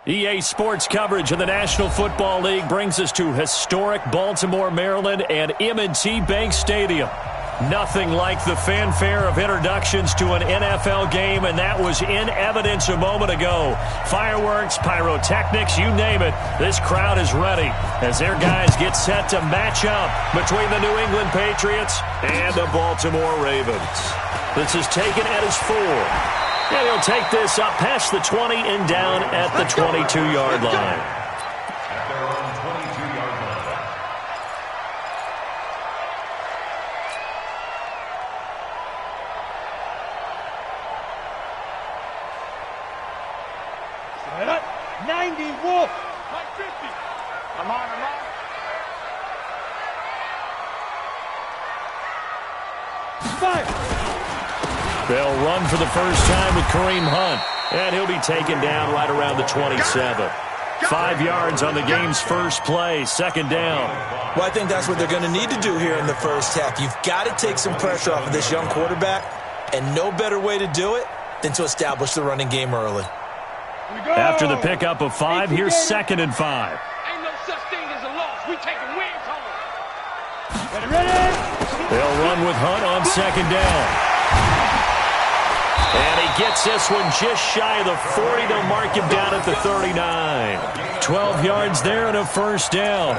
EA Sports coverage of the National Football League brings us to historic Baltimore, Maryland, and M&T Bank Stadium. Nothing like the fanfare of introductions to an NFL game, and that was in evidence a moment ago. Fireworks, pyrotechnics, you name it. This crowd is ready as their guys get set to match up between the New England Patriots and the Baltimore Ravens. This is taken at his 4. And he'll take this up past the 20 and down at the 22-yard line. Set up, 90, Wolf. 50. I'm on. Fire. They'll run for the first time with Kareem Hunt, and he'll be taken down right around the 27. 5 yards on the game's first play, second down. Well, I think that's what they're going to need to do here in the first half. You've got to take some pressure off of this young quarterback, and no better way to do it than to establish the running game early. After the pickup of 5, here's 2nd and 5. Ain't no such thing as a loss. We taking wins home. Ready? They'll run with Hunt on second down. And he gets this one just shy of the 40. They'll mark him down at the 39. 12 yards there and a first down.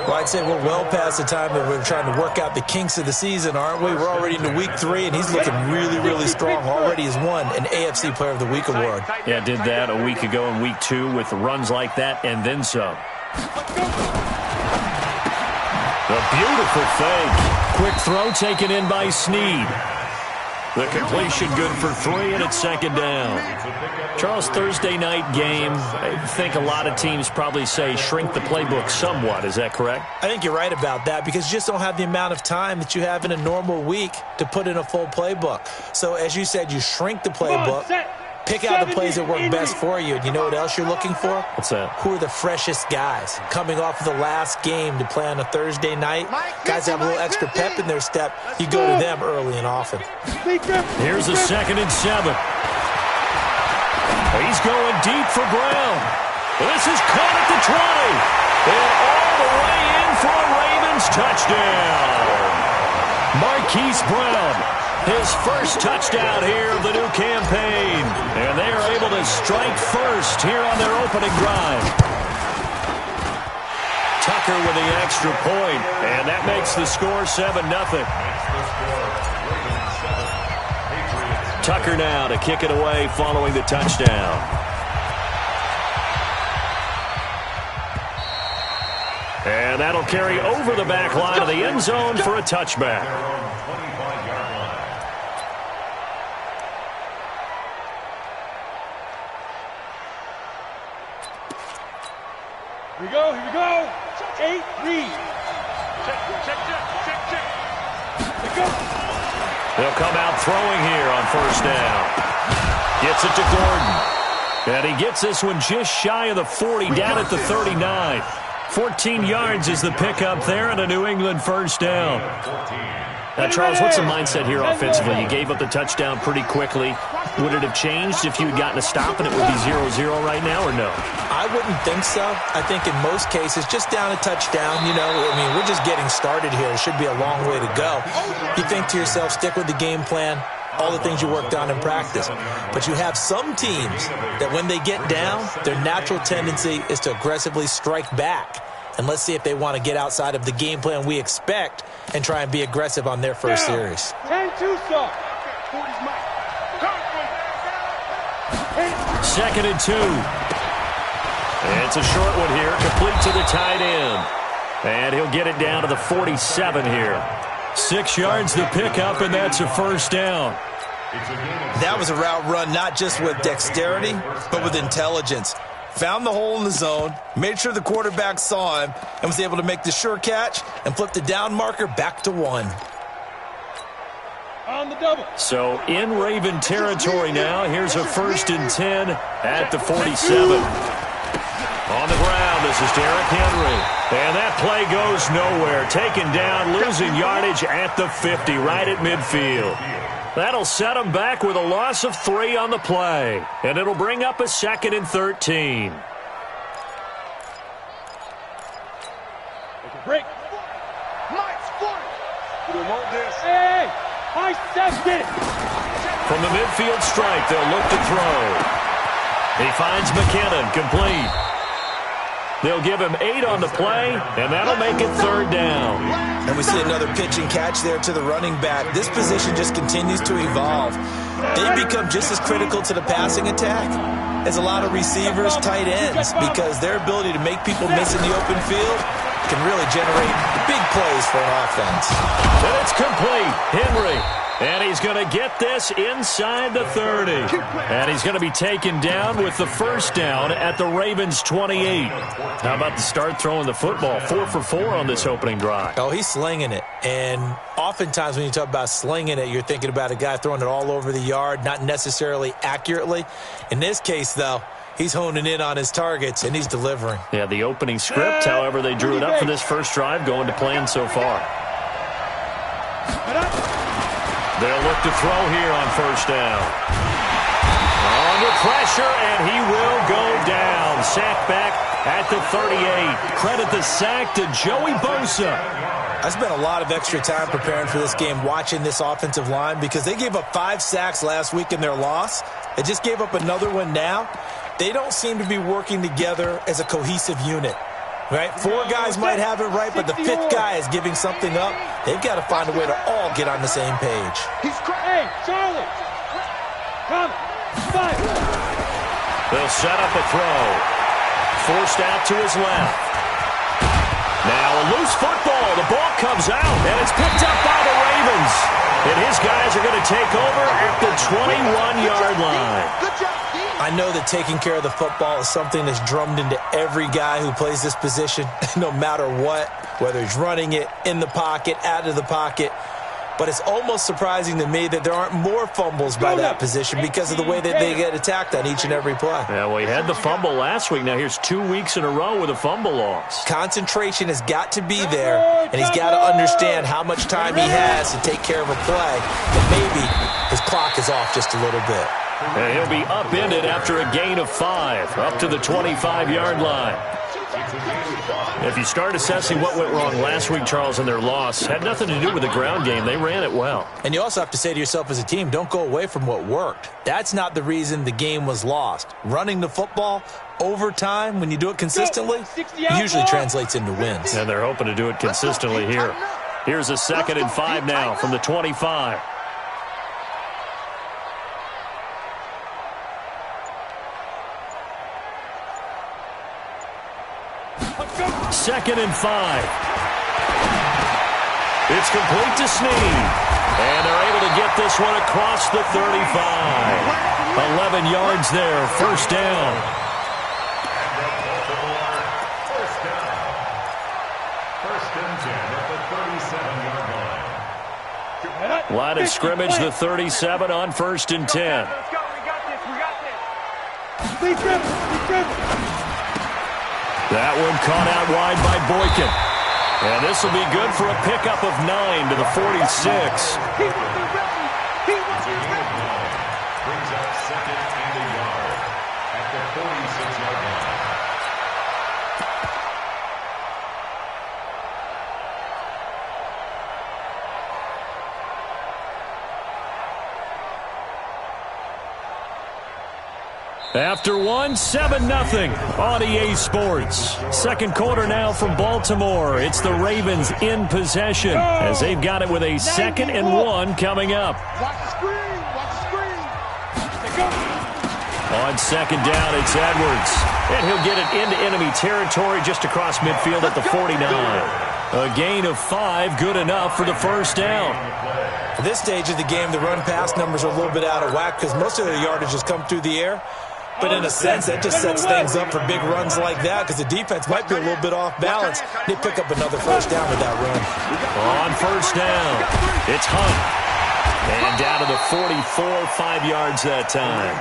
Well, I'd say we're well past the time that we're trying to work out the kinks of the season, aren't we? We're already into week 3, and he's looking really, really strong. Already has won an AFC Player of the Week award. Yeah, did that a week ago in week 2 with runs like that and then some. A beautiful fake. Quick throw taken in by Snead. The completion good for 3, and it's second down. Charles, Thursday night game, I think a lot of teams probably say shrink the playbook somewhat. Is that correct? I think you're right about that because you just don't have the amount of time that you have in a normal week to put in a full playbook. So, as you said, you shrink the playbook, pick out the plays that work best for you. And you know what else you're looking for? What's that? Who are the freshest guys coming off of the last game to play on a Thursday night? Guys have a little extra pep in their step. You go to them early and often. Here's a 2nd and 7. He's going deep for Brown. This is caught at the 20. And all the way in for a Ravens touchdown. Marquise Brown, his first touchdown here of the new campaign. And they are able to strike first here on their opening drive. Tucker with the extra point, and that makes the score 7-0. Tucker now to kick it away following the touchdown. And that'll carry over the back line of the end zone for a touchback. Here we go. 8, read. Check. Let's go. They'll come out throwing here on first down. Gets it to Gordon. And he gets this one just shy of the 40, down at the 39. 14 yards is the pickup there and a New England first down. Now, Charles, what's the mindset here offensively? You gave up the touchdown pretty quickly. Would it have changed if you had gotten a stop and it would be 0-0 right now, or no? I wouldn't think so. I think in most cases, just down a touchdown, we're just getting started here. It should be a long way to go. You think to yourself, stick with the game plan, all the things you worked on in practice. But you have some teams that when they get down, their natural tendency is to aggressively strike back. And let's see if they want to get outside of the game plan we expect and try and be aggressive on their first series. 10-2 stop. 2nd and 2. It's a short one here, complete to the tight end. And he'll get it down to the 47 here. 6 yards the pickup, and that's a first down. That was a route run not just with dexterity, but with intelligence. Found the hole in the zone, made sure the quarterback saw him, and was able to make the sure catch and flip the down marker back to 1. On the double. So in Raven territory now. Here's a 1st and 10 at the 47. On the ground, this is Derrick Henry. And that play goes nowhere. Taken down, losing yardage at the 50, right at midfield. That'll set him back with a loss of 3 on the play. And it'll bring up a 2nd and 13. Break. Mike's 40. We want this. Hey, I stepped it. From the midfield stripe, they'll look to throw. He finds McKinnon, complete. They'll give him 8 on the play, and that'll make it 3rd down. And we see another pitch and catch there to the running back. This position just continues to evolve. They become just as critical to the passing attack as a lot of receivers, tight ends, because their ability to make people miss in the open field can really generate big plays for an offense. And it's complete. Henry. And he's going to get this inside the 30. And he's going to be taken down with the first down at the Ravens' 28. How about the start throwing the football? 4 for 4 on this opening drive. Oh, he's slinging it. And oftentimes when you talk about slinging it, you're thinking about a guy throwing it all over the yard, not necessarily accurately. In this case, though, he's honing in on his targets, and he's delivering. Yeah, the opening script, however, they drew it up for this first drive, going to plan so far. They'll look to throw here on first down. Under pressure, and he will go down. Sack back at the 38. Credit the sack to Joey Bosa. I spent a lot of extra time preparing for this game, watching this offensive line, because they gave up 5 sacks last week in their loss. They just gave up another one now. They don't seem to be working together as a cohesive unit. Right? 4 guys might have it right, but the 5th guy is giving something up. They've got to find a way to all get on the same page. Hey, Charlie! Come! Fight! They'll set up a throw. Forced out to his left. Now a loose football. The ball comes out, and it's picked up by the Ravens. And his guys are going to take over at the 21-yard line. Good job. I know that taking care of the football is something that's drummed into every guy who plays this position, no matter what, whether he's running it, in the pocket, out of the pocket. But it's almost surprising to me that there aren't more fumbles by that position because of the way that they get attacked on each and every play. Yeah, well, he had the fumble last week. Now here's 2 weeks in a row with a fumble loss. Concentration has got to be there, and he's got to understand how much time he has to take care of a play. And maybe his clock is off just a little bit. And he'll be upended after a gain of 5, up to the 25-yard line. If you start assessing what went wrong last week, Charles, in their loss, had nothing to do with the ground game. They ran it well. And you also have to say to yourself as a team, don't go away from what worked. That's not the reason the game was lost. Running the football over time, when you do it consistently, usually translates into wins. And they're hoping to do it consistently here. Here's a 2nd and 5 now from the 25. Second and 5. It's complete to Snead. And they're able to get this one across the 35. 11 yards there, first down. First and 10 at the 37-yard line. Line of scrimmage, the 37 on 1st and 10. Let's go. We got this. We got this. Be driven. That one caught out wide by Boykin. And this will be good for a pickup of 9 to the 46. He wasn't ready. He wasn't ready. Brings up 2nd and a yard at the 46-yard line. After one, 7-0 on EA Sports. Second quarter now from Baltimore. It's the Ravens in possession as they've got it with a 2nd and 1 coming up. Watch the screen. Watch the screen. On 2nd down, it's Edwards. And he'll get it into enemy territory just across midfield at the 49. A gain of 5, good enough for the first down. At this stage of the game, the run-pass numbers are a little bit out of whack because most of their yardage has come through the air. But in a sense, that just sets things up for big runs like that because the defense might be a little bit off balance. They pick up another first down with that run. On first down, it's Hunt. And down to the 44, 5 yards that time.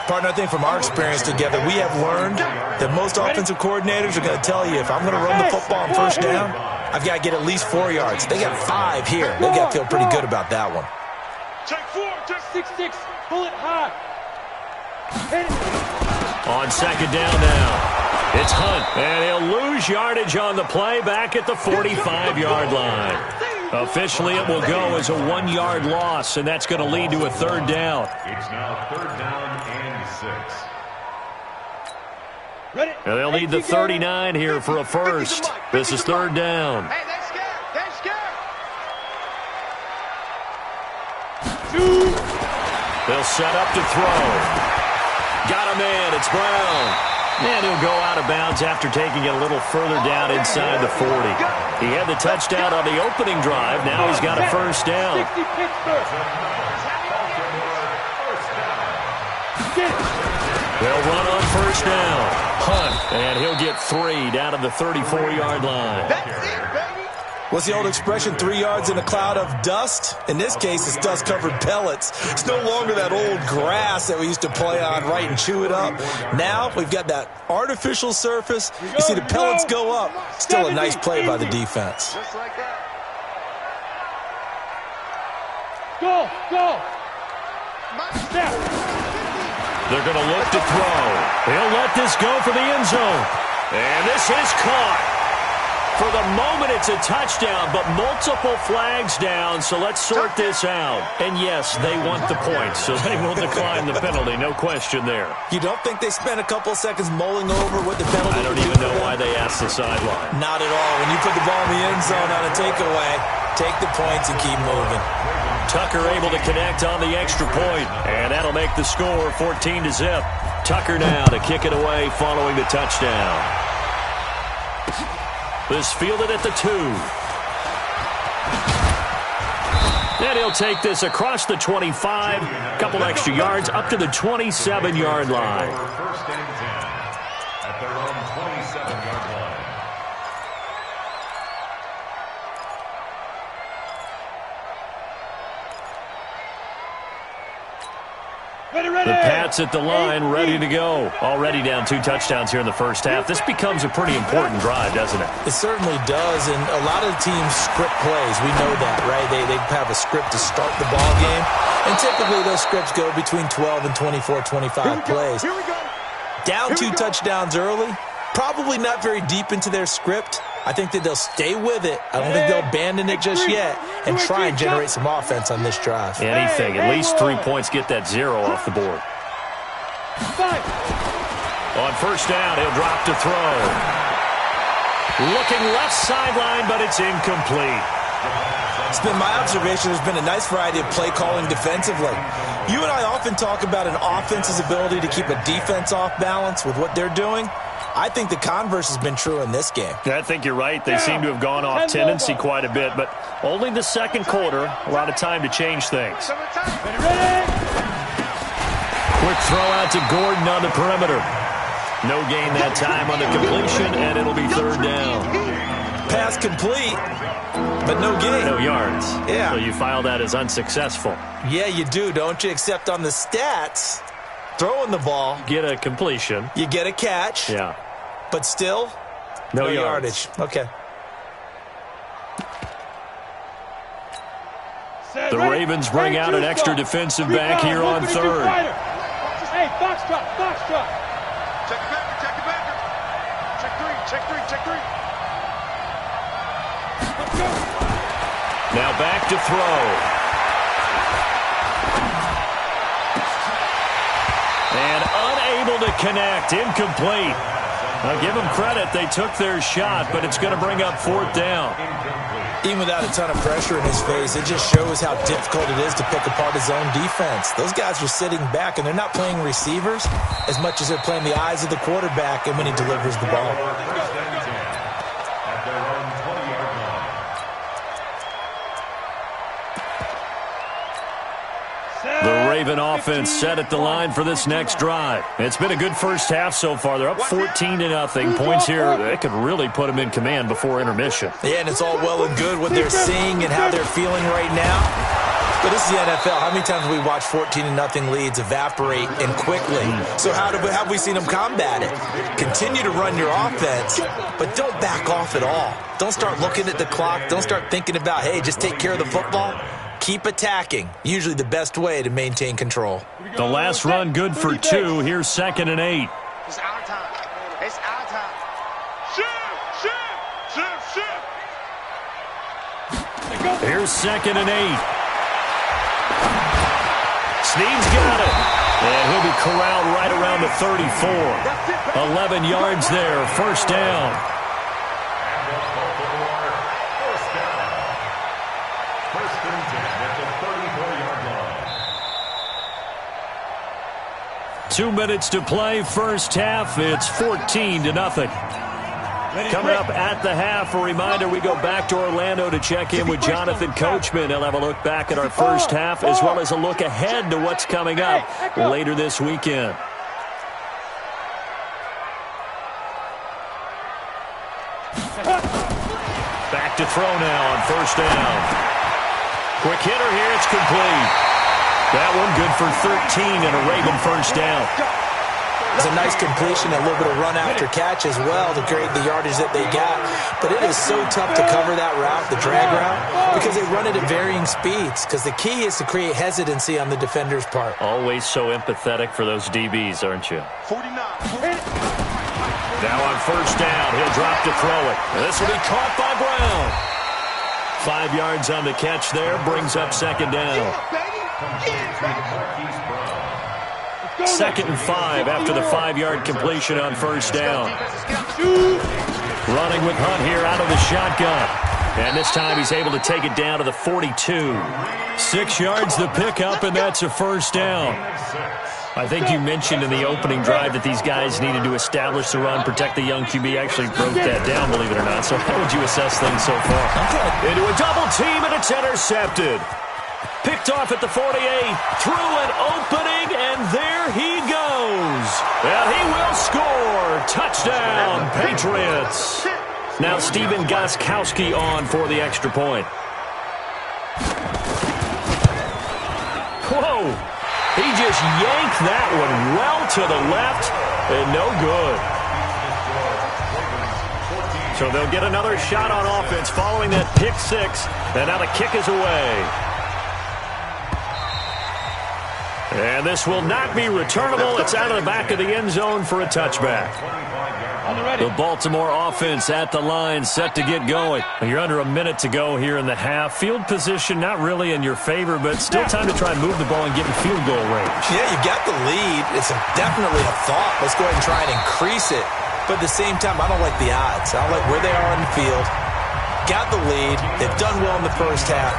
Partner, I think from our experience together, we have learned that most offensive coordinators are going to tell you, if I'm going to run the football on first down, I've got to get at least 4 yards. They got 5 here. They've got to feel pretty good about that one. Take 4, just 6-6, pull it high. On 2nd down now, It's Hunt, and he'll lose yardage on the play back at the 45-yard line. Officially, it will go as a 1-yard loss, and that's going to lead to a third down. It's now third down and 6. And they'll need the 39 here for a first. This is third down. Hey, they're scared. They're scared. They'll set up to throw. Got a man. It's Brown. And he'll go out of bounds after taking it a little further down inside the 40. He had the touchdown on the opening drive. Now he's got a first down. They'll run on first down. Hunt, and he'll get 3 down to the 34-yard line. That's it, baby. What's the old expression, 3 yards in a cloud of dust? In this case, it's dust-covered pellets. It's no longer that old grass that we used to play on, right, and chew it up. Now we've got that artificial surface. You see the pellets go up. Still a nice play by the defense. Just like that. Go! Step! They're going to look to throw. He'll let this go for the end zone. And this is caught. For the moment, it's a touchdown, but multiple flags down, so let's sort this out. And yes, they want the points, so they will decline the penalty, no question there. You don't think they spent a couple seconds mulling over what the penalty? I don't even know why they asked the sideline. Not at all. When you put the ball in the end zone on a takeaway, take the points and keep moving. Tucker able to connect on the extra point, and that'll make the score 14-0. Tucker now to kick it away following the touchdown. This fielded at the 2. And he'll take this across the 25, a couple extra yards up to the 27-yard line. First and 10 at their own 27-yard line. The Pats at the line, ready to go. Already down 2 touchdowns here in the first half. This becomes a pretty important drive, doesn't it? It certainly does, and a lot of teams script plays. We know that, right? They have a script to start the ball game, and typically those scripts go between 12 and 24, 25 plays. Here we go. Down 2 touchdowns early, probably not very deep into their script. I think that they'll stay with it. I don't think they'll abandon it just yet and try and generate some offense on this drive. Anything. At least 3 points, get that 0 off the board. On first down, he'll drop to throw. Looking left sideline, but it's incomplete. It's been my observation there's been a nice variety of play calling defensively. You and I often talk about an offense's ability to keep a defense off balance with what they're doing. I think the converse has been true in this game. I think you're right. They seem to have gone off tendency quite a bit, but only the second quarter, a lot of time to change things. Quick throw out to Gordon on the perimeter. No gain that time on the completion, and it'll be third down. Pass complete, but no gain. No yards. Yeah. So you file that as unsuccessful. Yeah, you do, don't you? Except on the stats, throwing the ball. Get a completion. You get a catch. Yeah. But still, no yardage. Okay. The Ravens bring out an extra defensive back here on third. Hey, box drop. Check it back. Check 3. Now back to throw. And unable to connect. Incomplete. Now give them credit. They took their shot, but it's going to bring up fourth down. Even without a ton of pressure in his face, it just shows how difficult it is to pick apart his own defense. Those guys are sitting back, and they're not playing receivers as much as they're playing the eyes of the quarterback and when he delivers the ball. The Raven offense set at the line for this next drive. It's been a good first half so far. They're up 14-0. Points here, they could really put them in command before intermission. Yeah, and it's all well and good what they're seeing and how they're feeling right now. But this is the NFL. How many times have we watched 14-0 leads evaporate and quickly? So how have we seen them combat it? Continue to run your offense, but don't back off at all. Don't start looking at the clock. Don't start thinking about, hey, just take care of the football. Keep attacking. Usually the best way to maintain control. The last run good for 2. Here's 2nd and 8. It's our time. It's our time. Shift. Here's 2nd and 8. Snead's got it. And he'll be corralled right around the 34. 11 yards there, first down. And the Baltimore first down. First and 10 at the 34-yard line. 2 minutes to play, first half. It's 14-0. Coming up at the half, a reminder, we go back to Orlando to check in with Jonathan Coachman. He'll have a look back at our first half as well as a look ahead to what's coming up later this weekend. Back to throw now on first down. Quick hitter here, it's complete. That one good for 13 and a Raven first down. It's a nice completion, a little bit of run after catch as well to create the yardage that they got. But it is so tough to cover that route, the drag route, because they run it at varying speeds. Because the key is to create hesitancy on the defender's part. Always so empathetic for those DBs, aren't you? 49. Now on first down, he'll drop to throw it. This will be caught by Brown. 5 yards on the catch there, brings up second down. 2nd and 5 after the 5-yard completion on first down. Running with Hunt here out of the shotgun. And this time he's able to take it down to the 42. 6 yards the pickup, and that's a first down. I think you mentioned in the opening drive that these guys needed to establish the run, protect the young QB. Actually broke that down, believe it or not. So how would you assess things so far? Into a double team, and it's intercepted. Picked off at the 48, through an opening, and there he goes. And he will score. Touchdown, Patriots. Now Steven Gostkowski on for the extra point. Whoa. He just yanked that one well to the left, and no good. So they'll get another shot on offense following that pick six, and now the kick is away. And this will not be returnable. It's out of the back of the end zone for a touchback. The Baltimore offense at the line, set to get going. You're under a minute to go here in the half. Field position not really in your favor, but still time to try and move the ball and get in field goal range. Yeah, you got the lead. It's definitely a thought. Let's go ahead and try and increase it. But at the same time, I don't like the odds. I don't like where they are on the field. Got the lead. They've done well in the first half.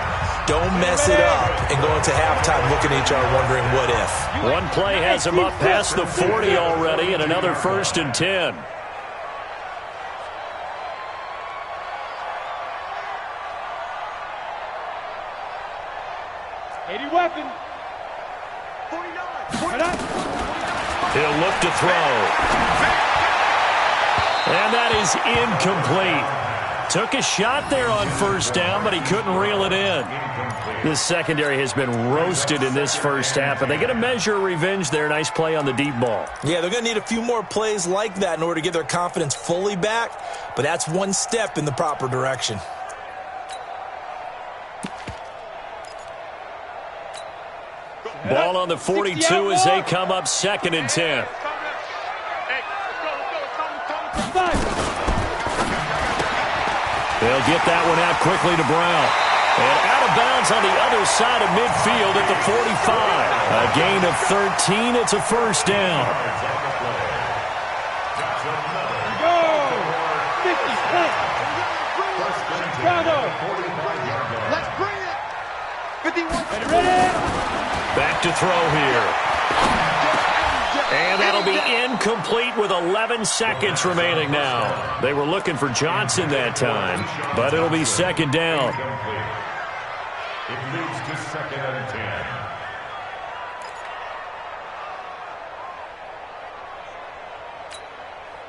Don't mess it up and go into halftime looking at each other wondering what if. One play has him up past the 40 already, and another 1st and 10. Weapon. He'll look to throw. And that is incomplete. Took a shot there on first down, but he couldn't reel it in. This secondary has been roasted in this first half, and they get a measure of revenge there. Nice play on the deep ball. Yeah, they're going to need a few more plays like that in order to get their confidence fully back, but that's one step in the proper direction. Ball on the 42 as they come up 2nd and 10. They'll get that one out quickly to Brown. And out of bounds on the other side of midfield at the 45. A gain of 13. It's a first down. Go! 50. Bravo! Let's bring it. 51. Ready? Back to throw here. And that'll be incomplete with 11 seconds remaining now. They were looking for Johnson that time, but it'll be second down. It moves to 2nd and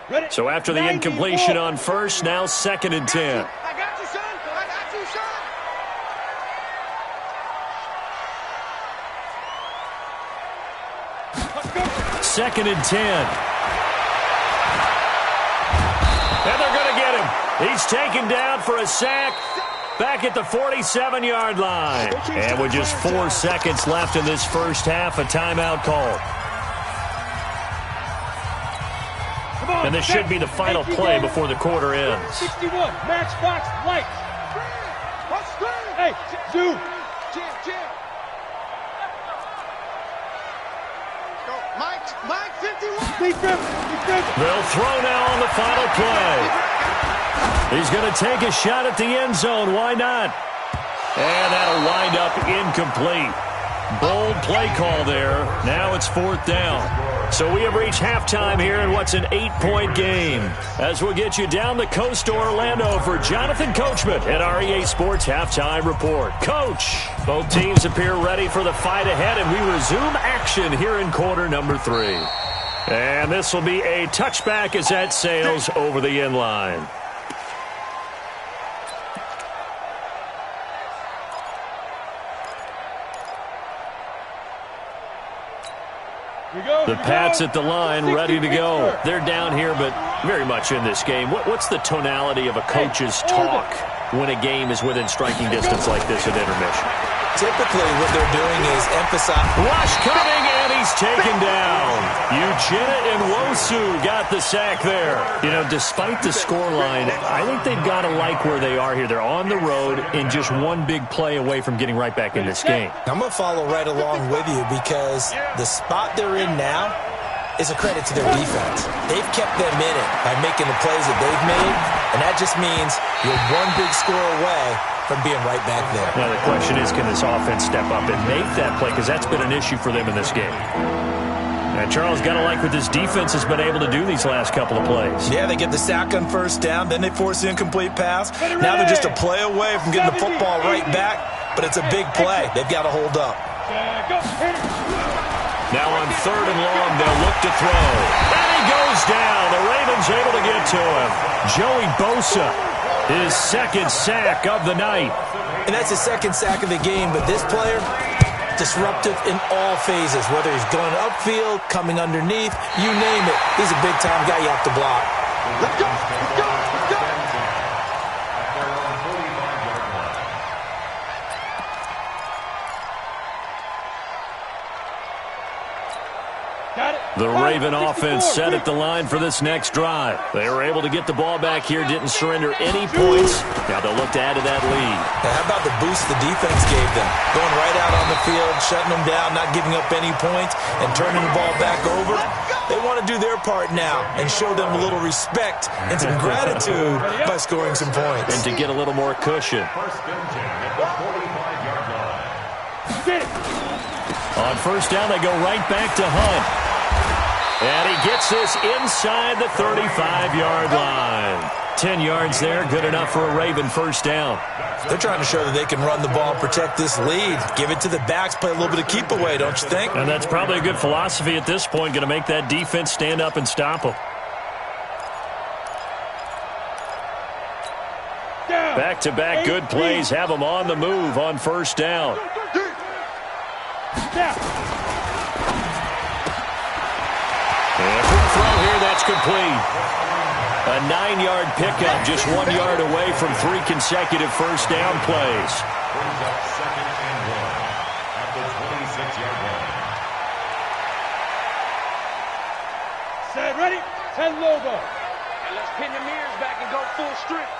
10. Ready? So after the incompletion on first, now 2nd and 10. I got you, son. I got you, son. Let's go. 2nd and 10. And they're going to get him. He's taken down for a sack back at the 47-yard line. And with just 4 seconds left in this first half, a timeout called. And this should be the final play before the quarter ends. 61, Matchbox Lights. Hey, Zoo. Mike, 51. They'll throw now on the final play. He's going to take a shot at the end zone. Why not? And that'll wind up incomplete. Bold play call there. Now it's 4th down. So we have reached halftime here in what's an 8-point game. As we'll get you down the coast to Orlando for Jonathan Coachman at our EA Sports Halftime Report. Coach, both teams appear ready for the fight ahead, and we resume action here in quarter number 3. And this will be a touchback as that sails over the end line. The Pats at the line, ready to go. They're down here, but very much in this game. What's the tonality of a coach's talk when a game is within striking distance like this at intermission? Typically, what they're doing is emphasize. Rush coming, and he's taken down. Uchenna Nwosu got the sack there. You know, despite the scoreline, I think they've got to like where they are here. They're on the road and just one big play away from getting right back in this game. I'm going to follow right along with you because the spot they're in now is a credit to their defense. They've kept them in it by making the plays that they've made, and that just means you're one big score away from being right back there. Now the question is, can this offense step up and make that play? Because that's been an issue for them in this game. And Charles, got to like what this defense has been able to do these last couple of plays. Yeah, they get the sack on 1st down, then they force the incomplete pass. Now they're just a play away from getting the football right back, but it's a big play. They've got to hold up. Now on 3rd and long, they'll look to throw. And he goes down. The Ravens able to get to him. Joey Bosa, his 2nd sack of the night. And that's his 2nd sack of the game, but this player, disruptive in all phases, whether he's going upfield, coming underneath, you name it. He's a big-time guy you have to block. Let's go, let's go, let's go. The Raven offense set at the line for this next drive. They were able to get the ball back here, didn't surrender any points. Now they'll look to add to that lead. Now, how about the boost the defense gave them? Going right out on the field, shutting them down, not giving up any points, and turning the ball back over. They want to do their part now and show them a little respect and some gratitude by scoring some points. And to get a little more cushion. 1st and 10 at the 45-yard line. On 1st down, they go right back to Hunt. And he gets this inside the 35-yard line. 10 yards there, good enough for a Raven 1st down. They're trying to show that they can run the ball and protect this lead. Give it to the backs, play a little bit of keep away, don't you think? And that's probably a good philosophy at this point, going to make that defense stand up and stop them. Back-to-back good plays have them on the move on 1st down. And for the throw here, that's complete. A 9-yard pickup, just 1 yard away from 3 consecutive 1st down plays. Brings up 2nd and 1 at the 26-yard line. Set, ready, 10 Lobo. And let's pin the mirrors back and go full strength.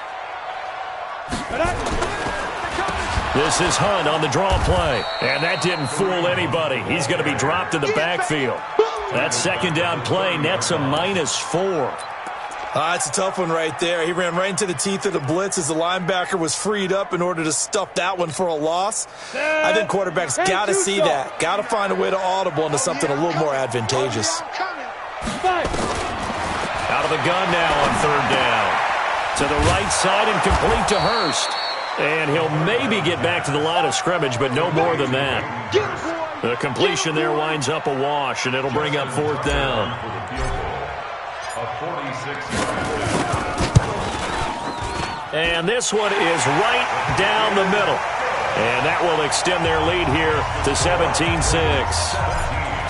This is Hunt on the draw play. And that didn't fool anybody. He's going to be dropped in the backfield. That 2nd down play nets a -4. It's a tough one right there. He ran right into the teeth of the blitz as the linebacker was freed up in order to stuff that one for a loss. I think quarterbacks got to see that. Got to find a way to audible into something a little more advantageous. Out of the gun now on 3rd down. To the right side and complete to Hurst. And he'll maybe get back to the line of scrimmage, but no more than that. The completion there winds up a wash, and it'll bring up 4th down. And this one is right down the middle. And that will extend their lead here to 17-6.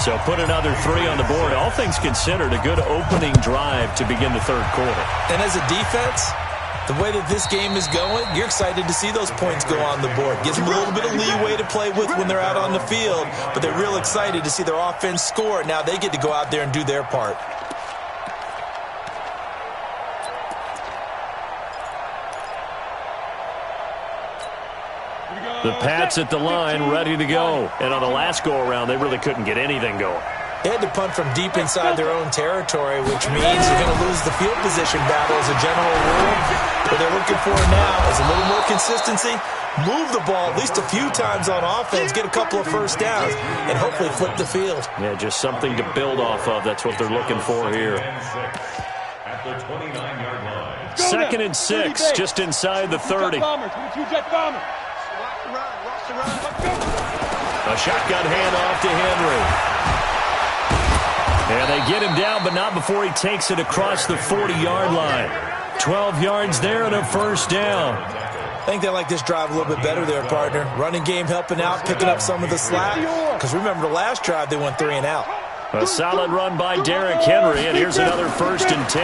So put another 3 on the board. All things considered, a good opening drive to begin the 3rd quarter. And as a defense, the way that this game is going, you're excited to see those points go on the board. Gives them a little bit of leeway to play with when they're out on the field, but they're real excited to see their offense score. Now they get to go out there and do their part. The Pats at the line, ready to go. And on the last go-around, they really couldn't get anything going. They had to punt from deep inside their own territory, which means you're going to lose the field position battle as a general rule. What they're looking for now is a little more consistency, move the ball at least a few times on offense, get a couple of first downs, and hopefully flip the field. Yeah, just something to build off of. That's what they're looking for here. At the 29-yard line. 2nd and 6, just inside the 30. A shotgun handoff to Henry. And they get him down, but not before he takes it across the 40-yard line. 12 yards there and a first down. I think they like this drive a little bit better there, partner. Running game helping out, picking up some of the slack. Because remember the last drive, they went 3 and out. A solid run by Derrick Henry, and here's another 1st and 10.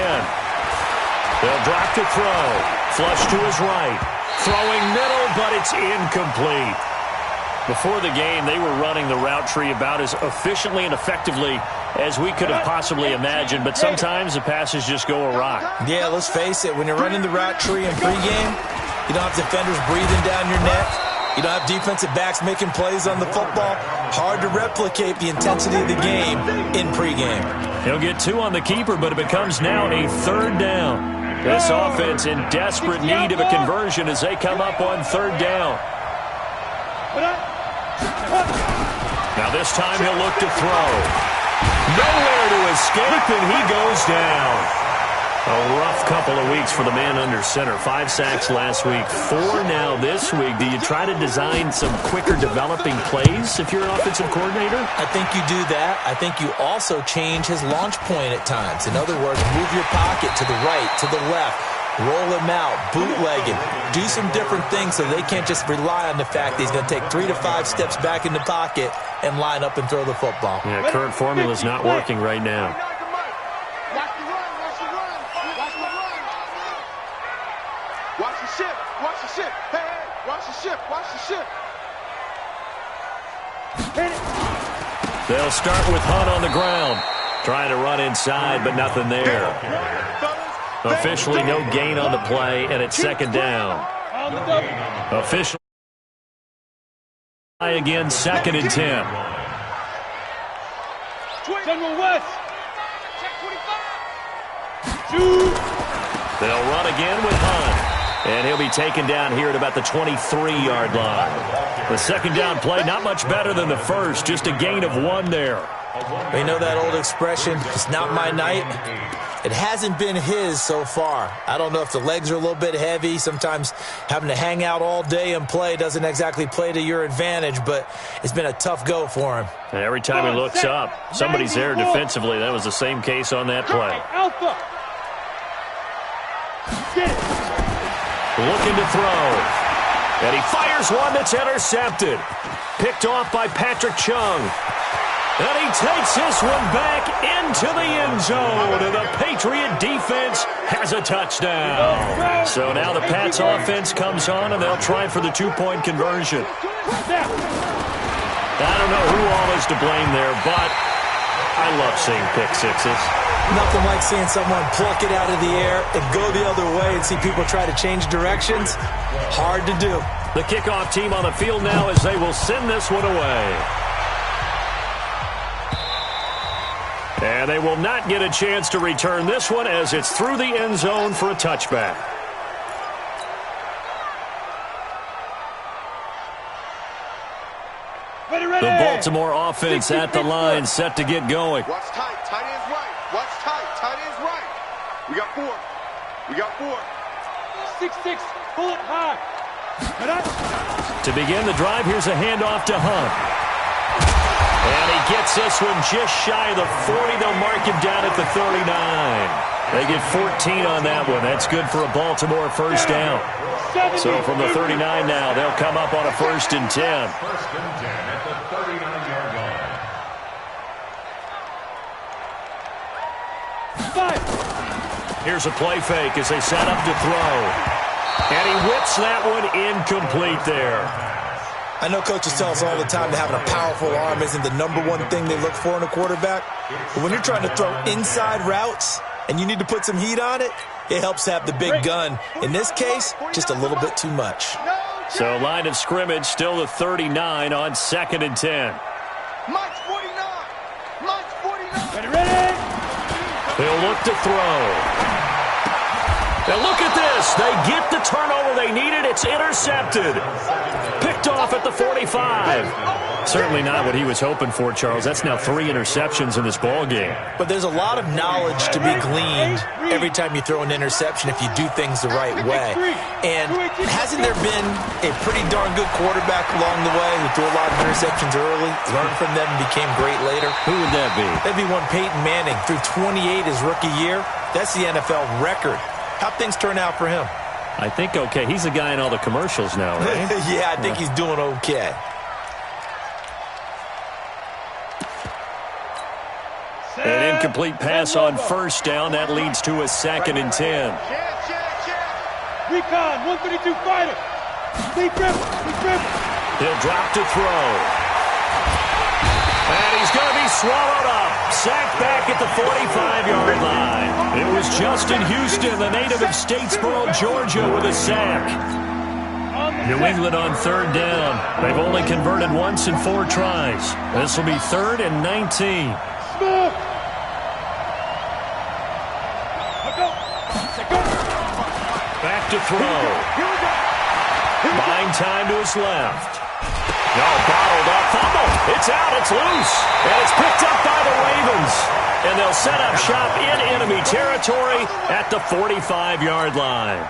They'll drop to throw. Flush to his right. Throwing middle, but it's incomplete. Before the game, they were running the route tree about as efficiently and effectively as we could have possibly imagined, but sometimes the passes just go awry. Yeah, let's face it, when you're running the route tree in pregame, you don't have defenders breathing down your neck. You don't have defensive backs making plays on the football. Hard to replicate the intensity of the game in pregame. He'll get 2 on the keeper, but it becomes now a 3rd down. This offense in desperate need of a conversion as they come up on 3rd down. Now this time he'll look to throw. Nowhere to escape, and he goes down. A rough couple of weeks for the man under center. 5 sacks last week, 4 now this week. Do you try to design some quicker developing plays if you're an offensive coordinator? I think you do that. I think you also change his launch point at times. In other words, move your pocket to the right, to the left. Roll him out, bootleg him, do some different things so they can't just rely on the fact that he's going to take 3 to 5 steps back in the pocket and line up and throw the football. Yeah, current formula is not working right now. Watch the ship, watch the ship. Hey, watch the ship, watch the ship. They'll start with Hunt on the ground. Trying to run inside, but nothing there. Officially no gain on the play, and it's 2nd down. Officially again, 2nd and 10. General West. They'll run again with Hunt, and he'll be taken down here at about the 23-yard line. The 2nd down play, not much better than the first, just a gain of 1 there. You know that old expression, it's not my night? It hasn't been his so far. I don't know if the legs are a little bit heavy. Sometimes having to hang out all day and play doesn't exactly play to your advantage, but it's been a tough go for him. And every time he looks up, somebody's there defensively. That was the same case on that play. Alpha. Looking to throw. And he fires one that's intercepted. Picked off by Patrick Chung. And he takes this one back into the end zone. And the Patriot defense has a touchdown. So now the Pats offense comes on, and they'll try for the 2-point conversion. I don't know who all is to blame there, but I love seeing pick sixes. Nothing like seeing someone pluck it out of the air and go the other way and see people try to change directions. Hard to do. The kickoff team on the field now as they will send this one away. And they will not get a chance to return this one as it's through the end zone for a touchback. The Baltimore offense at the line, set to get going. Watch tight, tight ends right. Watch tight, tight ends right. We got 4. We got 4. 6-6, pull it high. To begin the drive, here's a handoff to Hunt. And he gets this one just shy of the 40. They'll mark him down at the 39. They get 14 on that one. That's good for a Baltimore first down. So from the 39 now, they'll come up on a 1st and 10. 1st and 10 at the 39-yard line. Here's a play fake as they set up to throw. And he whips that one incomplete there. I know coaches tell us all the time that having a powerful arm isn't the #1 thing they look for in a quarterback. But when you're trying to throw inside routes and you need to put some heat on it, it helps to have the big gun. In this case, just a little bit too much. So line of scrimmage still the 39 on 2nd and 10. Mike's 49. Mike's 49. Ready? He'll look to throw. Now look at this. They get the turnover they needed. It's intercepted. Picked off at the 45. Certainly not what he was hoping for, Charles. That's now 3 interceptions in this ball game. But there's a lot of knowledge to be gleaned every time you throw an interception if you do things the right way. And hasn't there been a pretty darn good quarterback along the way who threw a lot of interceptions early, learned from them, and became great later? Who would that be? That'd be one Peyton Manning. Threw 28 his rookie year. That's the NFL record. How'd things turn out for him? I think okay. He's the guy in all the commercials now, right? Yeah, I think he's doing okay. An incomplete pass on 1st down. That leads to a 2nd and 10. Recon, 132 fighter. Deep dribble. He'll drop to throw. And he's going to be swallowed up. Sacked back at the 45-yard line. It was Justin Houston, the native of Statesboro, Georgia, with a sack. New England on 3rd down. They've only converted once in 4 tries. This will be 3rd and 19. Back to throw. Buying time to his left. No, bottled up. Fumble. It's out. It's loose. And it's picked up by the Ravens. And they'll set up shop in enemy territory at the 45-yard line.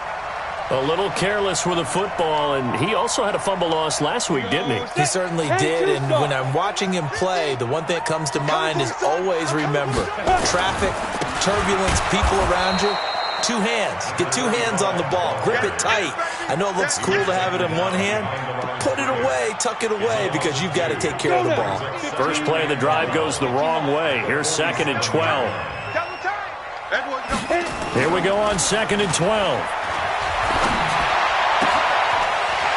A little careless with the football, and he also had a fumble loss last week, didn't he? He certainly did, and when I'm watching him play, the one thing that comes to mind is always remember, traffic, turbulence, people around you, 2 hands. Get 2 hands on the ball. Grip it tight. I know it looks cool to have it in one hand, but put it away, tuck it away, because you've got to take care of the ball. First play of the drive goes the wrong way. Here's 2nd and 12. Here we go on 2nd and 12.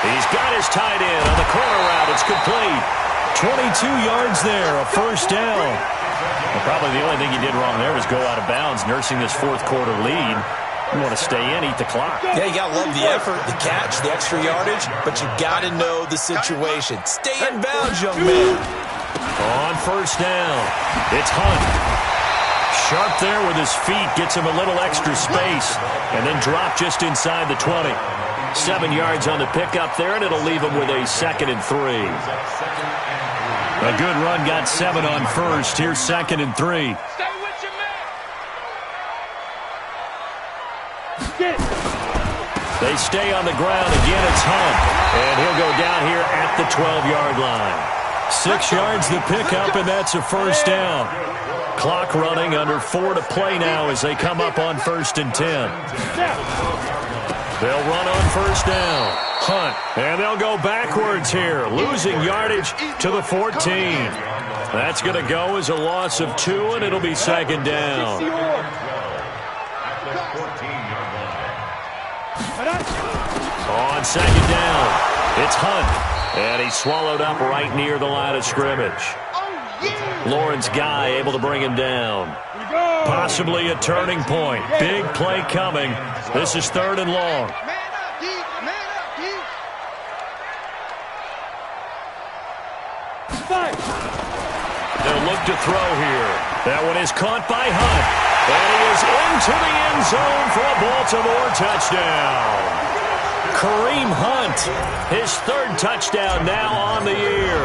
He's got his tight end on the corner route. It's complete. 22 yards there, a 1st down. Well, probably the only thing he did wrong there was go out of bounds, nursing this 4th quarter lead. You want to stay in, eat the clock. Yeah, you got to love the effort, the catch, the extra yardage, but you got to know the situation. Stay in bounds, young man. On 1st down, it's Hunt. Sharp there with his feet, gets him a little extra space, and then drop just inside the 20. 7 yards on the pickup there, and it'll leave him with a 2nd and 3. A good run, got 7 on 1st. Here's 2nd and 3. Stay with your man. They stay on the ground. Again, it's Hunt. And he'll go down here at the 12-yard line. 6 yards the pickup, and that's a 1st down. Clock running, under 4 to play now as they come up on 1st and 10. They'll run on 1st down. Hunt. And they'll go backwards here, losing yardage to the 14. That's going to go as a loss of 2, and it'll be 2nd down. On 2nd down, it's Hunt. And he's swallowed up right near the line of scrimmage. Lawrence Guy able to bring him down. Possibly a turning point. Big play coming. This is 3rd and long. They'll look to throw here. That one is caught by Hunt. And he is into the end zone for a Baltimore touchdown. Kareem Hunt, his 3rd touchdown now on the year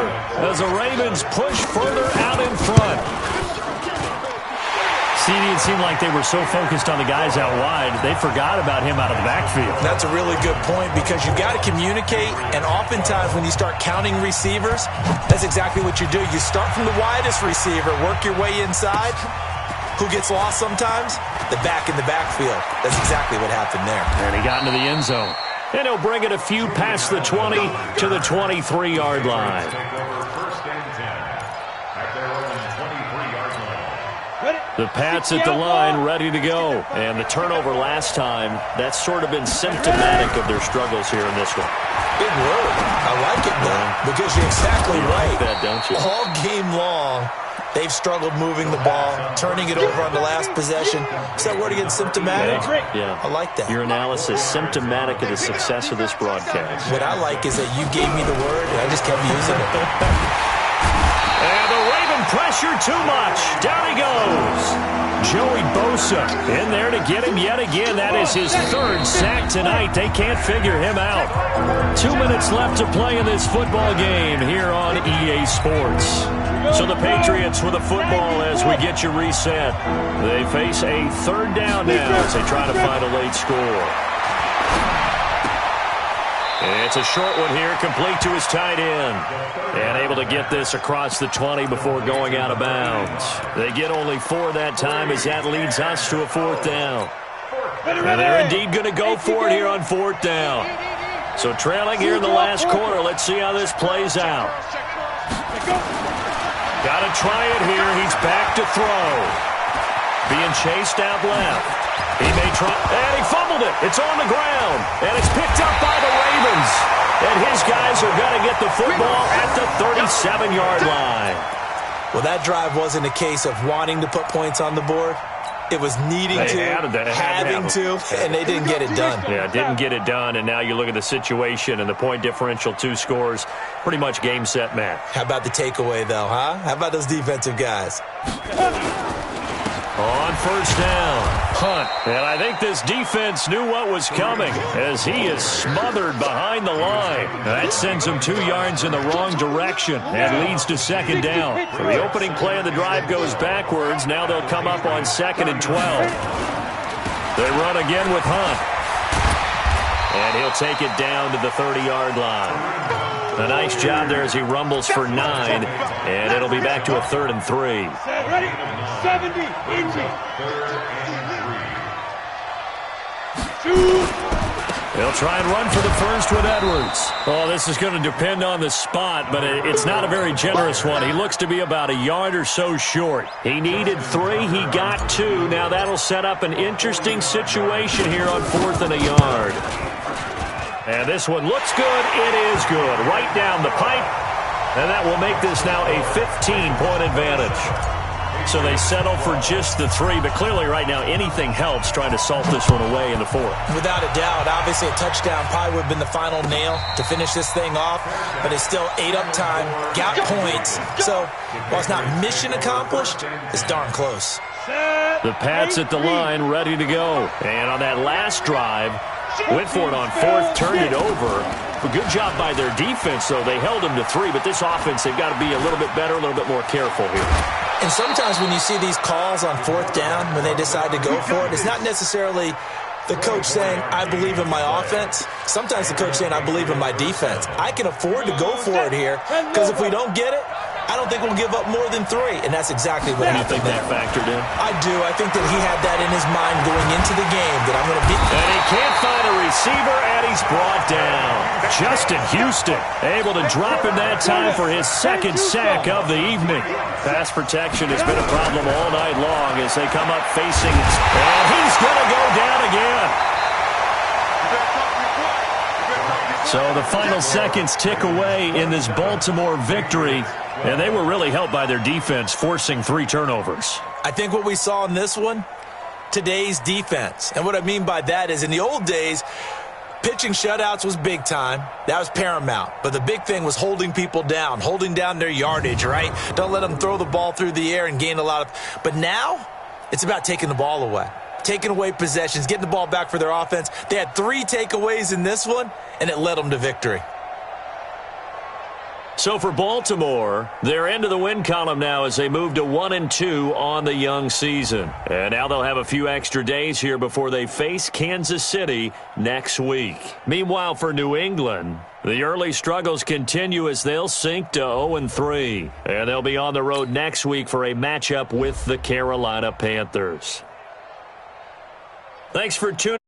as the Ravens push further out in front. CD, it seemed like they were so focused on the guys out wide, they forgot about him out of the backfield. That's a really good point because you got to communicate, and oftentimes when you start counting receivers, that's exactly what you do. You start from the widest receiver, work your way inside. Who gets lost sometimes? The back in the backfield. That's exactly what happened there. And he got into the end zone. And he'll bring it a few past the 20 to the 23-yard line. First and 10 at their own 23-yard line. Ready? The Pats at the line, ready to go. And the turnover last time, that's sort of been symptomatic of their struggles here in this one. Big word. I like it, though, because you're exactly right. Like that, don't you? All game long, they've struggled moving the ball, turning it over on the last possession. Is that word again, symptomatic? Yeah. I like that. Your analysis, symptomatic of the success of this broadcast. What I like is that you gave me the word, and I just kept using it. And the Raven pressure too much. Down he goes. Joey Bosa in there to get him yet again. That is his third sack tonight. They can't figure him out. 2 minutes left to play in this football game here on EA Sports. So the Patriots with the football as we get you reset. They face a third down now as they try to find a late score. And it's a short one here, complete to his tight end. And able to get this across the 20 before going out of bounds. They get only 4 that time as that leads us to a fourth down. And they're indeed going to go for it here on fourth down. So trailing here in the last quarter, let's see how this plays out. Got to try it here. He's back to throw. Being chased out left. He may try, and he fumbled it. It's on the ground, and it's picked up by the Ravens. And his guys are going to get the football at the 37-yard line. Well, that drive wasn't a case of wanting to put points on the board. It was needing having to, and they didn't get it done. Yeah, didn't get it done, and now you look at the situation and the point differential, 2 scores, pretty much game, set, match. How about the takeaway, though, huh? How about those defensive guys? On first down, Hunt. And I think this defense knew what was coming as he is smothered behind the line. That sends him 2 yards in the wrong direction and leads to second down. So the opening play of the drive goes backwards. Now they'll come up on 2nd and 12. They run again with Hunt. And he'll take it down to the 30-yard line. A nice job there as he rumbles for 9, and it'll be back to a 3rd and 3. Ready? 70, Indy. They'll try and run for the first with Edwards. Oh, this is going to depend on the spot, but it's not a very generous one. He looks to be about a yard or so short. He needed 3. He got 2. Now that'll set up an interesting situation here on 4th and a yard. And this one looks good. It is good. Right down the pipe. And that will make this now a 15-point advantage. So they settle for just the 3. But clearly right now anything helps trying to salt this one away in the 4th. Without a doubt. Obviously a touchdown probably would have been the final nail to finish this thing off. But it's still ate up time. Got points. So while it's not mission accomplished, it's darn close. The Pats at the line ready to go. And on that last drive, went for it on 4th, turned it over. A good job by their defense, though. They held them to 3, but this offense, they've got to be a little bit better, a little bit more careful here. And sometimes when you see these calls on 4th down, when they decide to go for it, it's not necessarily the coach saying, I believe in my offense. Sometimes the coach saying, I believe in my defense. I can afford to go for it here, because if we don't get it, I don't think we'll give up more than 3, and that's exactly what happened there. You think that factored in? I do. I think that he had that in his mind going into the game, that I'm going to beat. And he can't find a receiver, and he's brought down. Justin Houston able to drop him that time for his 2nd sack of the evening. Pass protection has been a problem all night long as they come up facing, and he's going to go down again. So the final seconds tick away in this Baltimore victory. And they were really helped by their defense, forcing 3 turnovers. I think what we saw in this one, today's defense. And what I mean by that is in the old days, pitching shutouts was big time. That was paramount. But the big thing was holding people down, holding down their yardage, right? Don't let them throw the ball through the air and gain a lot of... But now, it's about taking the ball away. Taking away possessions, getting the ball back for their offense. They had 3 takeaways in this one, and it led them to victory. So for Baltimore, they're into the win column now as they move to 1-2 on the young season. And now they'll have a few extra days here before they face Kansas City next week. Meanwhile, for New England, the early struggles continue as they'll sink to 0-3. And they'll be on the road next week for a matchup with the Carolina Panthers. Thanks for tuning in.